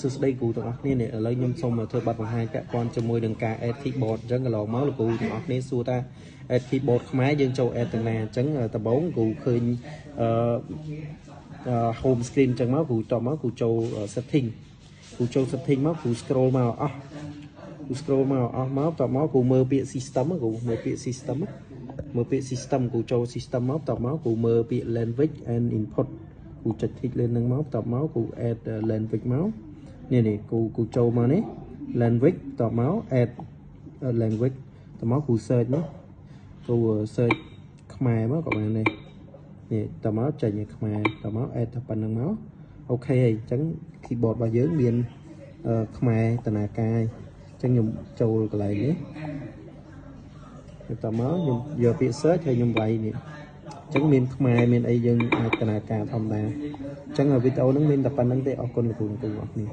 សួស្តីគ្រូទាំងអស់គ្នានេះឥឡូវខ្ញុំសូមធ្វើបទបង្ហាញពាក់ព័ន្ធជាមួយនឹងការ add keyboard អញ្ចឹងកន្លងមកលោកគ្រូទាំងអស់គ្នាសួរថា add keyboard ខ្មែរយើងចូល add ទាំងណាអញ្ចឹងដំបូងគ្រូឃើញhome screen អញ្ចឹងមកគ្រូតមកគ្រូចូល setting គ្រូចូល setting មកគ្រូ scroll មកអស់គ្រូ scroll មកអស់មកតមកគ្រូមើលពាក្យ system គ្រូមើលពាក្យ system មើលពាក្យ system គ្រូចូល system មកតមកគ្រូមើលពាក្យ language and input គ្រូចុច tick លើនឹងមកតមកគ្រូ add language មកនេះគ្រូចូលមកនេះ language តមក add language តមកគ្រូ search មកគ្រូ search ខ្មែរមកក៏បានដែរនេះតមកចេញឲ្យខ្មែរតមក add តែប៉ុណ្្នឹងមកអូខេហើយអញ្ចឹង keyboard របស់យើងមានខ្មែរតនាការអញ្ចឹងខ្ញុំចូលកន្លែងនេះតមកខ្ញុំយកពាក្យ search ហើយខ្ញុំវាយនេះអញ្ចឹងមានខ្មែរមានអីយើងអាចតនាការធម្មតាអញ្ចឹងវីដេអូហ្នឹងមានតែប៉ុណ្្នឹងទេអរគុណលោកគ្រូទាំងអស់គ្នា